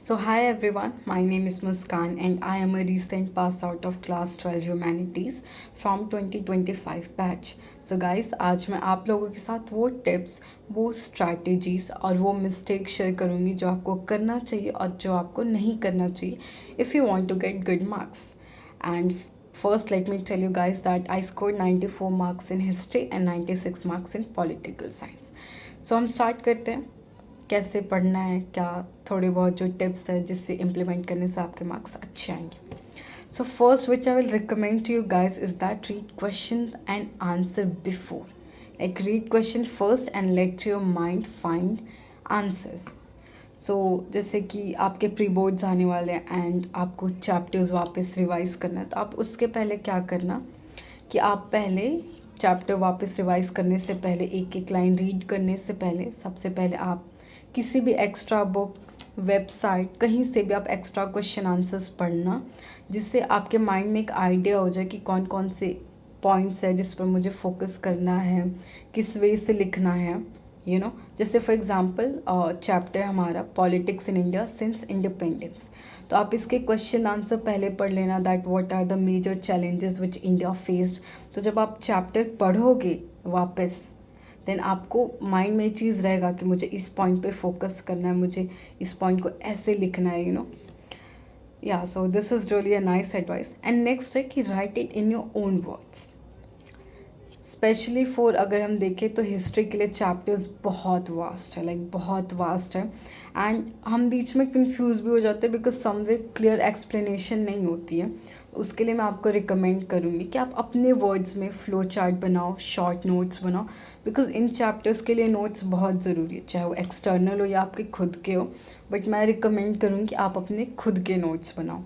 So, hi everyone, my name is Muskan and I am a recent pass out of class 12 Humanities from 2025 batch. So guys, आज मैं आप लोगों के साथ वो टिप्स, वो स्ट्रैटेजीज और वो मिस्टेक शेयर करूँगी जो आपको करना चाहिए और जो आपको नहीं करना चाहिए if you want to get good marks. And first, let me tell you guys that I scored 94 marks in history and 96 marks in political science. So हम स्टार्ट करते हैं. कैसे पढ़ना है, क्या थोड़े बहुत जो टिप्स है जिससे इम्प्लीमेंट करने से आपके मार्क्स अच्छे आएंगे. So first which I will recommend to you guys is that read question and answer before. Like read question first and let your mind find answers. So जैसे कि आपके प्री बोर्ड्स आने वाले हैं एंड आपको chapters वापस revise करना है, तो आप उसके पहले क्या करना कि आप पहले चैप्टर वापस रिवाइज करने से पहले, एक एक लाइन रीड करने से पहले, सबसे पहले आप किसी भी एक्स्ट्रा बुक, वेबसाइट, कहीं से भी आप एक्स्ट्रा क्वेश्चन आंसर्स पढ़ना, जिससे आपके माइंड में एक आइडिया हो जाए कि कौन कौन से पॉइंट्स है जिस पर मुझे फोकस करना है, किस वे से लिखना है. जैसे फॉर एग्जांपल चैप्टर हमारा politics in India since independence, तो आप इसके क्वेश्चन आंसर पहले पढ़ लेना, that what are the major challenges which India faced. तो जब आप चैप्टर पढ़ोगे वापस, देन आपको माइंड में ये चीज़ रहेगा कि मुझे इस पॉइंट पे फोकस करना है, मुझे इस पॉइंट को ऐसे लिखना है. या so this is really a nice advice. And next है कि right it in your own words. Specially for अगर हम देखें तो हिस्ट्री के लिए चैप्टर्स बहुत वास्ट है, लाइक बहुत वास्ट है, एंड हम बीच में कंफ्यूज भी हो जाते हैं बिकॉज समवेयर क्लियर एक्सप्लेनेशन नहीं होती है. उसके लिए मैं आपको रिकमेंड करूँगी कि आप अपने वर्ड्स में फ्लो चार्ट बनाओ, शॉर्ट नोट्स बनाओ, बिकॉज इन चैप्टर्स के लिए नोट्स बहुत ज़रूरी है, चाहे वो एक्सटर्नल हो या आपके खुद के हो. बट मैं रिकमेंड करूँगी कि आप अपने खुद के नोट्स बनाओ,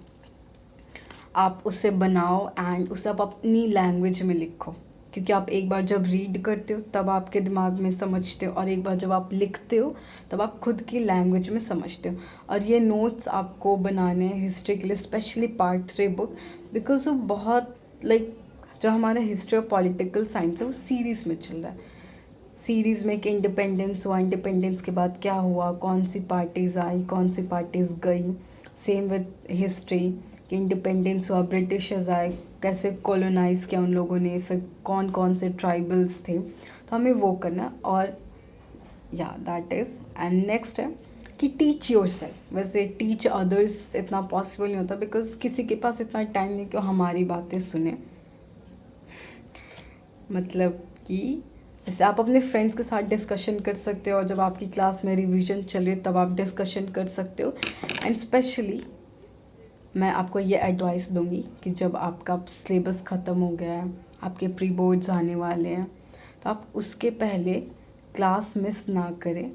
आप उसे बनाओ एंड उसे आप अपनी लैंग्वेज में लिखो, क्योंकि आप एक बार जब रीड करते हो तब आपके दिमाग में समझते हो, और एक बार जब आप लिखते हो तब आप खुद की लैंग्वेज में समझते हो. और ये नोट्स आपको बनाने हैं हिस्ट्री के लिए, स्पेशली पार्ट 3 बुक, बिकॉज वो बहुत लाइक जो हमारा हिस्ट्री और पॉलिटिकल साइंस है वो सीरीज़ में चल रहा है. सीरीज़ में कि इंडिपेंडेंस हुआ, इंडिपेंडेंस के बाद क्या हुआ, कौन सी पार्टीज़ आई, कौन सी पार्टीज़ गई. सेम विद हिस्ट्री कि इंडिपेंडेंस हुआ, ब्रिटिशर्स आए, कैसे कॉलोनाइज़ किया उन लोगों ने, फिर कौन कौन से ट्राइबल्स थे, तो हमें वो करना. और या दैट इज़. एंड नेक्स्ट है कि टीच योर सेल्फ. वैसे टीच अदर्स इतना पॉसिबल नहीं होता बिकॉज किसी के पास इतना टाइम नहीं कि वो हमारी बातें सुने. मतलब कि जैसे आप अपने फ्रेंड्स के साथ डिस्कशन कर सकते हो, और जब आपकी क्लास में रिवीजन चल रही है तब आप डिस्कशन कर सकते हो. एंड स्पेशली मैं आपको ये एडवाइस दूंगी कि जब आपका सिलेबस ख़त्म हो गया है, आपके प्री बोर्ड्स आने वाले हैं, तो आप उसके पहले क्लास मिस ना करें.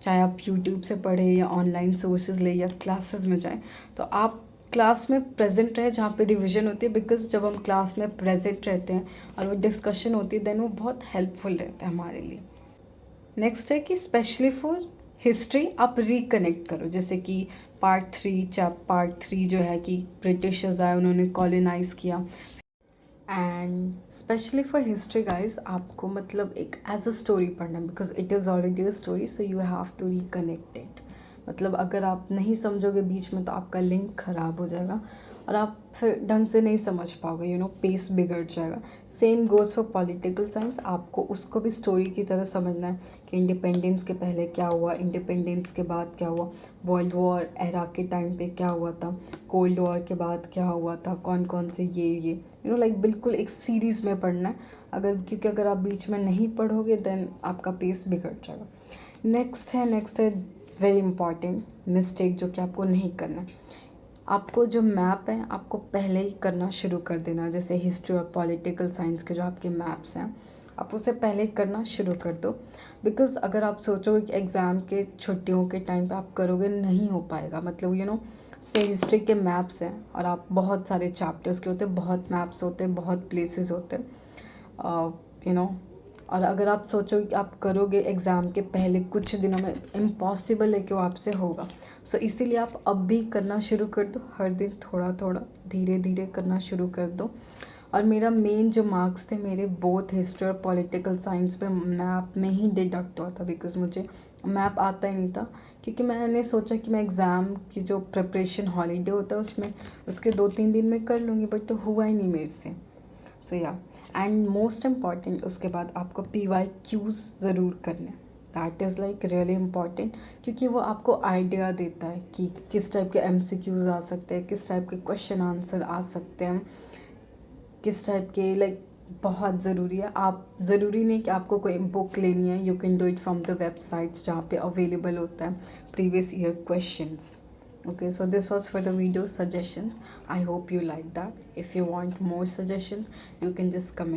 चाहे आप यूट्यूब से पढ़ें या ऑनलाइन सोर्सेज ले या क्लासेस में जाएं, तो आप क्लास में प्रेजेंट रहे जहाँ पे रिवीजन होती है. बिकॉज जब हम क्लास में प्रेजेंट रहते हैं और वो डिस्कशन होती है, देन वो बहुत हेल्पफुल रहता है हमारे लिए. नेक्स्ट है कि स्पेशली फॉर हिस्ट्री आप रिकनेक्ट करो, जैसे कि पार्ट थ्री जो है कि ब्रिटिशर्स आए, उन्होंने कॉलोनाइज़ किया. And specially for history guys आपको मतलब एक एज अ स्टोरी पढ़ना, because it is already a story, so you have to reconnect it. मतलब अगर आप नहीं समझोगे बीच में तो आपका लिंक ख़राब हो जाएगा और आप फिर ढंग से नहीं समझ पाओगे, पेस बिगड़ जाएगा. Same goes for political science. आपको उसको भी स्टोरी की तरह समझना है कि इंडिपेंडेंस के पहले क्या हुआ, इंडिपेंडेंस के बाद क्या हुआ, वर्ल्ड वॉर एरा के टाइम पे क्या हुआ था, कोल्ड वॉर के बाद क्या हुआ था, कौन कौन से ये लाइक बिल्कुल एक सीरीज़ में पढ़ना है. क्योंकि अगर आप बीच में नहीं पढ़ोगे देन आपका पेस बिगड़ जाएगा. नेक्स्ट है वेरी इंपॉर्टेंट मिस्टेक जो कि आपको नहीं करना है. आपको जो मैप है आपको पहले ही करना शुरू कर देना. जैसे हिस्ट्री और पॉलिटिकल साइंस के जो आपके मैप्स हैं, आप उसे पहले ही करना शुरू कर दो. बिकॉज़ अगर आप सोचोगे कि एग्ज़ाम के छुट्टियों के टाइम पे आप करोगे, नहीं हो पाएगा. मतलब से हिस्ट्री के मैप्स हैं और आप बहुत सारे चैप्टर्स के होते हैं, बहुत मैप्स होते हैं, बहुत प्लेसेस होते हैं. और अगर आप सोचोगे कि आप करोगे एग्ज़ाम के पहले कुछ दिनों में, इम्पॉसिबल है कि वो आपसे होगा. सो इसीलिए आप अब भी करना शुरू कर दो. हर दिन थोड़ा थोड़ा धीरे धीरे करना शुरू कर दो. और मेरा मेन जो मार्क्स थे मेरे बोथ हिस्ट्री और पॉलिटिकल साइंस में मैप में ही डिडक्ट हुआ था, बिकॉज मुझे मैप आता ही नहीं था। क्योंकि मैंने सोचा कि मैं एग्ज़ाम की जो प्रिपरेशन हॉलीडे होता है उसमें उसके 2-3 दिन में कर लूँगी, बट तो हुआ ही नहीं मेरे से। सो या, एंड मोस्ट इम्पॉर्टेंट उसके बाद आपको PYQs ज़रूर करने हैं। That is like really important, क्योंकि वो आपको आइडिया देता है कि किस टाइप के MCQs आ सकते हैं, किस टाइप के क्वेश्चन आंसर आ सकते हैं, किस टाइप के लाइक बहुत ज़रूरी है। आप ज़रूरी नहीं कि आपको कोई बुक लेनी है, you can do it from the websites जहाँ पे अवेलेबल होता है previous year questions. Okay, so this was for the video suggestions. I hope you like that. If you want more suggestions, you can just comment.